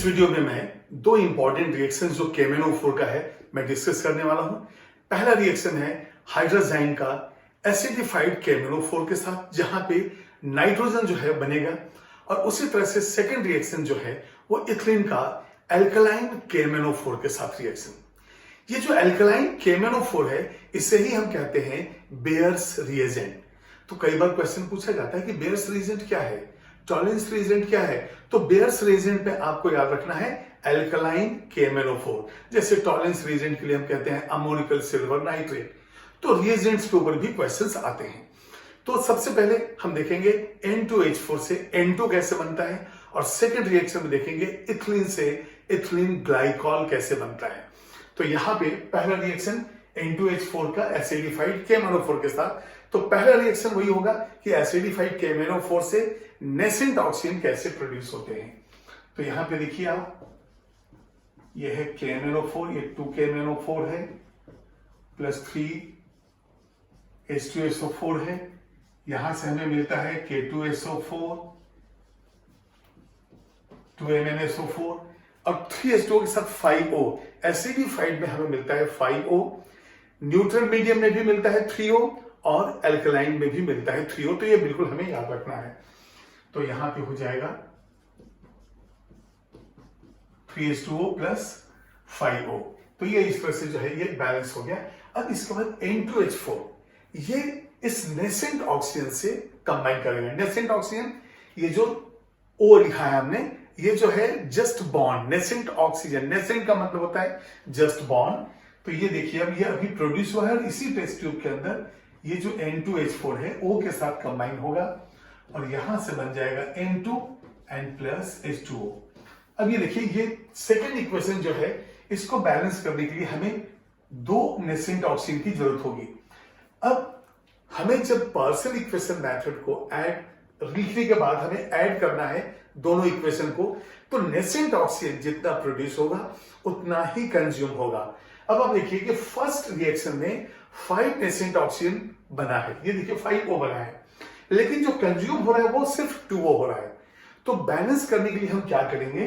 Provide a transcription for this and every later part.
इस वीडियो में मैं दो इंपॉर्टेंट रिएक्शन जो KMnO4 का है मैं डिस्कस करने वाला हूं। पहला रिएक्शन है हाइड्राजाइन का एसिडिफाइड KMnO4 के साथ, जहां पे नाइट्रोजन जो है बनेगा, और उसी तरह से सेकंड रिएक्शन जो है वो इथिलीन का एल्कलाइन KMnO4 के साथ रिएक्शन। ये जो एल्कलाइन KMnO4 है इसे ही हम कहते हैं बेयर्स रिएजेंट। तो कई बार क्वेश्चन पूछा जाता है कि बेयर्स रिएजेंट क्या है, टॉलरेंस रिएजेंट क्या है। तो बेयर्स रिएजेंट पे आपको याद रखना है एल्कलाइन KMnO4। जैसे टॉलरेंस रिएजेंट के लिए हम कहते हैं अमोनिकल सिल्वर नाइट्रेट। तो रिएजेंट्स के ऊपर भी क्वेश्चंस आते हैं। तो सबसे पहले हम देखेंगे N2H4 से N2 कैसे बनता है, और सेकंड रिएक्शन में देखेंगे इथिलीन से इथिलीन ग्लाइकॉल कैसे बनता है। तो यहां पे पहला रिएक्शन N2H4 का एसिडिफाइड KMnO4 के साथ। तो पहला रिएक्शन वही होगा कि एसिडिफाइड KMnO4 से नेसेंट ऑक्सीजन कैसे प्रोड्यूस होते हैं। तो यहां पे देखिए आप, ये है KMnO4, ये 2 KMnO4 है प्लस 3 H2SO4 है। यहां से हमें मिलता है K2SO4, 2MnSO4 और 3H2O के साथ 5O। एसिडिफाइड में हमें मिलता है 5O, न्यूट्रल मीडियम में भी मिलता है 3O और एल्कलाइन में भी मिलता है 3O। तो ये बिल्कुल हमें याद रखना है। तो यहां पे हो जाएगा 3H2O प्लस 5O। तो ये इस तरह से जो है ये बैलेंस हो गया। अब इसके बाद N2H4 ये इस नेसेंट ऑक्सीजन से कंबाइन करेंगे। नेसेंट ऑक्सीजन, ये जो O लिखा है हमने, ये जो है just bond. Nascent oxygen, nascent का मतलब होता है जस्ट बॉन्ड। तो ये देखिए अब ये अभी प्रोड्यूस हुआ है और इसी टेस्ट ट्यूब के अंदर ये जो N2H4 है O के साथ कंबाइन होगा और यहां से बन जाएगा N2 and प्लस H2O। अब ये देखिए, ये सेकेंड इक्वेशन जो है इसको बैलेंस करने के लिए हमें दो नेसेंट ऑक्सीजन की जरूरत होगी। अब हमें जब पार्शियल इक्वेशन मेथड को ऐड लिखने के बाद हमें ऐड करना है दोनों इक्वेशन को, तो नेसेंट ऑक्सीजन जितना प्रोड्यूस होगा उतना ही कंज्यूम होगा। अब आप देखिए कि फर्स्ट रिएक्शन में 5 नेसेंट ऑक्सीजन बना है, ये देखिए 5O बना है, लेकिन जो कंज्यूम हो रहा है वो सिर्फ 2O हो रहा है। तो बैलेंस करने के लिए हम क्या करेंगे,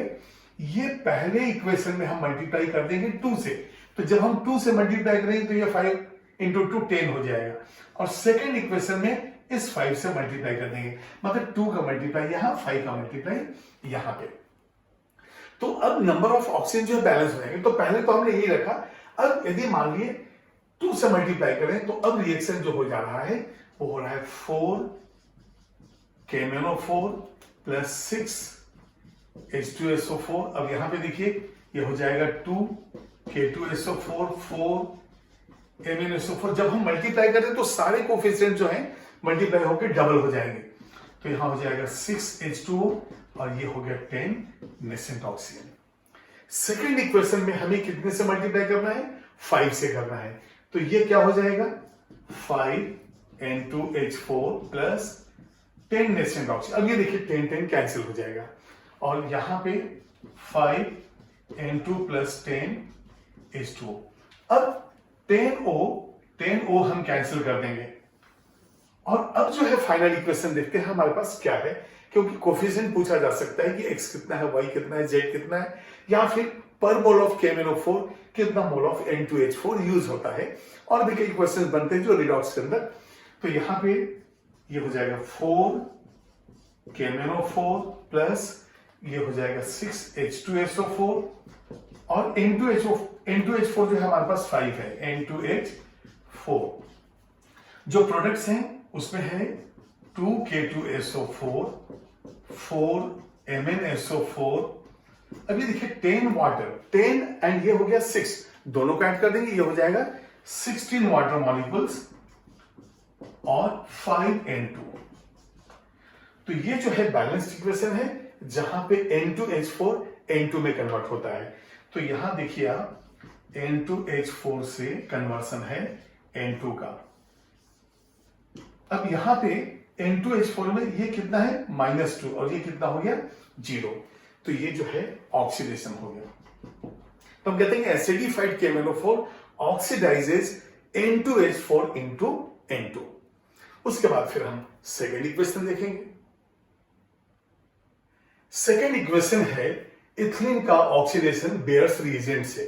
ये पहले इक्वेशन में हम मल्टीप्लाई कर देंगे 2 से। तो जब हम 2 से मल्टीप्लाई करेंगे तो ये 5 इंटू 2 10 हो जाएगा, और सेकेंड इक्वेशन में इस 5 से मल्टीप्लाई कर देंगे, मतलब 2 का मल्टीप्लाई यहां, 5 का मल्टीप्लाई यहां पे। तो अब नंबर ऑफ ऑक्सीजन जो है बैलेंस हो जाएंगे। तो पहले तो हमने यही रखा। अब यदि मान लिए 2 से मल्टीप्लाई करें तो अब रिएक्शन जो हो जा रहा है वो हो रहा है 4 KMnO4 प्लस 6 H2SO4। अब यहां पे देखिए ये हो जाएगा 2 K2SO4 4 MnSO4। जब हम मल्टीप्लाई करें तो सारे कोफिशिएंट जो हैं मल्टीप्लाई होकर डबल हो जाएंगे। तो यहां हो जाएगा 6 H2O और ये हो गया 10 नेसेंट ऑक्सीजन। सेकेंड इक्वेशन में हमें कितने से मल्टीप्लाई करना है, 5 से करना है। तो ये क्या हो जाएगा 5 N2H4 प्लस 10 नेसेंट ऑक्सीजन। अब ये देखिए 10 10 कैंसिल हो जाएगा, और यहां पे 5 N2 प्लस 10 H2O। अब 10O हम कैंसिल कर देंगे, और अब जो है फाइनल इक्वेशन देखते हैं हमारे पास क्या है, क्योंकि कोफिशिएंट पूछा जा सकता है कि x कितना है, y कितना है, z कितना है, या फिर पर मोल ऑफ KMnO4 कितना मोल ऑफ N2H4 यूज होता है। और भी कई क्वेश्चन बनते हैं जो रिडॉक्स के अंदर। तो यहां पे ये हो जाएगा 4 KMnO4 प्लस ये हो जाएगा 6 H2SO4, और N2H4 जो है हमारे पास 5 है, N2H4। जो प्रोडक्ट्स हैं उसमें है 2 K2SO4 4 MnSO4। अभी देखिए 10 वाटर, 10 एंड ये हो गया 6, दोनों को ऐड कर देंगे, ये हो जाएगा 16 वाटर मॉलिक्यूल्स और 5 N2। तो ये जो है बैलेंस्ड इक्वेशन है जहां पे N2H4 N2 में कन्वर्ट होता है। तो यहां देखिए आप, N2H4 से कन्वर्सन है N2 का। अब यहां पे N2H4 में ये कितना है -2, और ये कितना हो गया 0। तो ये जो है ऑक्सीडेशन हो गया। तो हम कहते हैं acidified KMnO4 oxidises N2H4 into N2। उसके बाद फिर हम सेकेंड इक्वेशन देखेंगे। सेकेंड इक्वेशन है इथिलीन का ऑक्सीडेशन बेयर्स रिएजेंट से।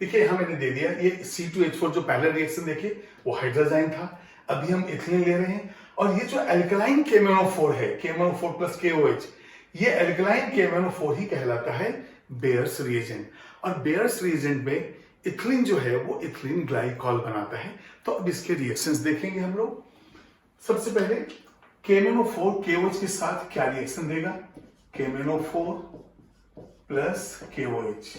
देखिए यहां मैंने दे दिया ये C2H4 जो पहला रिएक्शन देखे वो हाइड्रोजाइन था, अभी हम इथिलीन ले रहे हैं। और ये जो एल्कलाइन KMnO4 है, KMnO4 प्लस KOH, ये एल्कलाइन KMnO4 ही कहलाता है बेयर्स रिएजेंट। और बेयर्स रिएजेंट में इथिलीन जो है वो इथिलीन ग्लाइकॉल बनाता है। तो अब इसके रिएक्शंस देखेंगे हम लोग। सबसे पहले KMnO4 KOH के साथ क्या रिएक्शन देगा, KMnO4 प्लस KOH।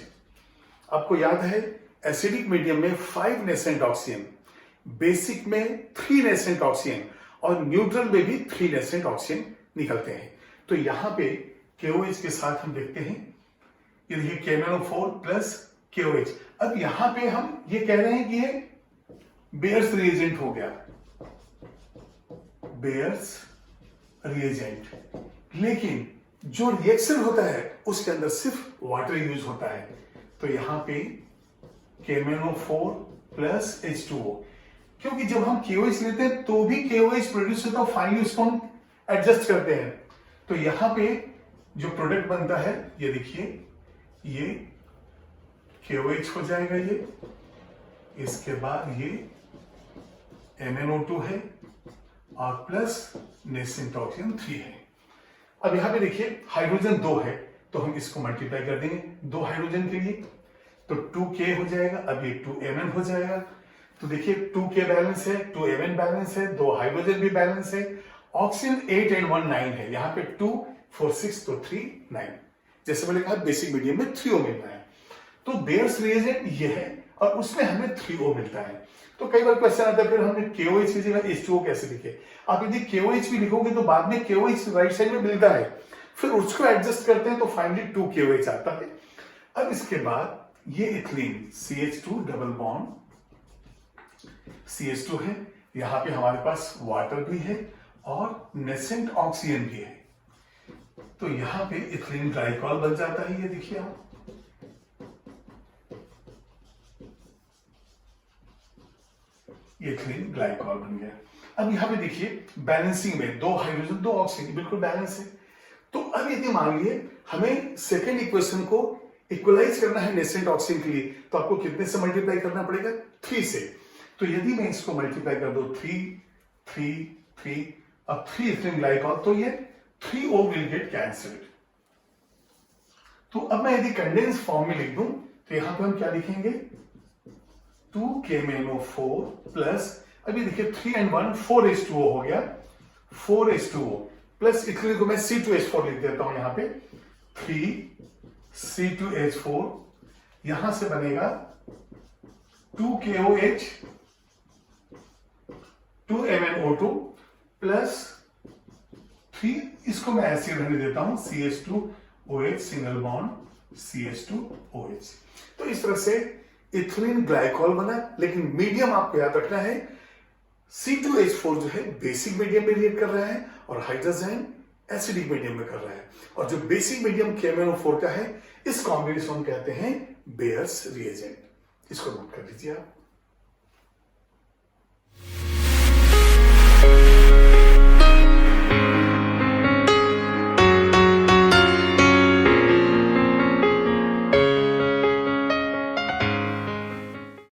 आपको याद है एसिडिक मीडियम में 5 नेसेंट ऑक्सीजन, बेसिक में 3 नेसेंट ऑक्सीजन और न्यूट्रल में भी 3 नेसेंट ऑक्सीजन निकलते हैं। तो यहां पे KOH के साथ हम देखते हैं, ये देखिए KMnO4 प्लस KOH। अब यहां पे हम ये कह रहे हैं कि ये बेयर्स रिएजेंट हो गया, बेयर्स रिएजेंट, लेकिन जो रिएक्शन होता है उसके अंदर सिर्फ वाटर यूज होता है। तो यहां पे KMnO4 प्लस H2O, क्योंकि जब हम KOH लेते हैं तो भी KOH प्रोड्यूस होता है, फाइनली उसको हम एडजस्ट करते हैं। तो यहां पे जो प्रोडक्ट बनता है ये देखिए, ये KOH हो जाएगा ये, इसके बाद ये MnO2 है और प्लस नेसेंट ऑक्सीजन 3 है। अब यहां पे देखिए हाइड्रोजन 2 है तो हम इसको मल्टीप्लाई कर देंगे 2 हाइड्रोजन के लिए, तो 2K हो जाएगा, अब ये 2Mn हो जाएगा। तो देखिए 2K बैलेंस है, 2Mn बैलेंस है, 2 हाइड्रोजन भी बैलेंस है, ऑक्सीजन 8 and 1 9 है, यहां पे 2 4 6 तो 3 9, जैसे मैंने कहा बेसिक मीडियम में 3O मिलना है। तो बेयर्स रिएजेंट ये है और उसमें हमें 3O मिलता है। तो कई बार क्वेश्चन आता है फिर हमने KOH की जगह H2O कैसे लिखे। आप यदि KOH भी लिखोगे तो बाद में KOH राइट साइड में मिलता है, फिर उसको एडजस्ट करते हैं तो फाइनली 2KOH आता है। अब इसके बाद ये ethylene CH2 double bond CH2 है, यहां पे हमारे पास वाटर भी है और नेसेंट ऑक्सीजन भी है, तो यहां पे इथिलीन ग्लाइकॉल बन जाता है। ये देखिए आप, इथिलीन ग्लाइकॉल बन गया। अब यहां पे देखिए बैलेंसिंग में 2 हाइड्रोजन 2 ऑक्सीजन बिल्कुल बैलेंस है। तो अब यदि मान लिए हमें सेकेंड इक्वेशन को इक्वलाइज करना है नेसेंट ऑक्सीजन के लिए, तो आपको कितने से मल्टीप्लाई करना पड़ेगा, 3 से। तो यदि मैं इसको मल्टीप्लाई कर दूं 3 3 3, अब 3 इथिलीन ग्लाइकॉल, तो ये 3O विल गेट कैंसल्ड। तो अब मैं यदि कंडेंस फॉर्म में लिख दूं तो यहां पे हम क्या लिखेंगे, 2 KMnO4 प्लस, अभी देखिए 3 and 1 4 H2O हो गया, 4 H2O प्लस इथिलीन को मैं C2H4 लिख देता हूं, यहां पे 3 C2H4, यहां से बनेगा 2 KOH 2 MnO2 प्लस 3, इसको मैं ऐसे रहने देता हूं CH2OH सिंगल बॉन्ड CH2OH। तो इस तरह से इथिलीन ग्लाइकॉल बना, लेकिन मीडियम आपको याद रखना है C2H4 जो है बेसिक मीडियम में रिएक्ट कर रहा है और हाइड्रोजन एसिडिक मीडियम में कर रहा है, और जो बेसिक मीडियम KMnO4 का है इस कॉम्बिनेशन कहते हैं बेयर्स रिएजेंट। इसको नोट कर लीजिए आप।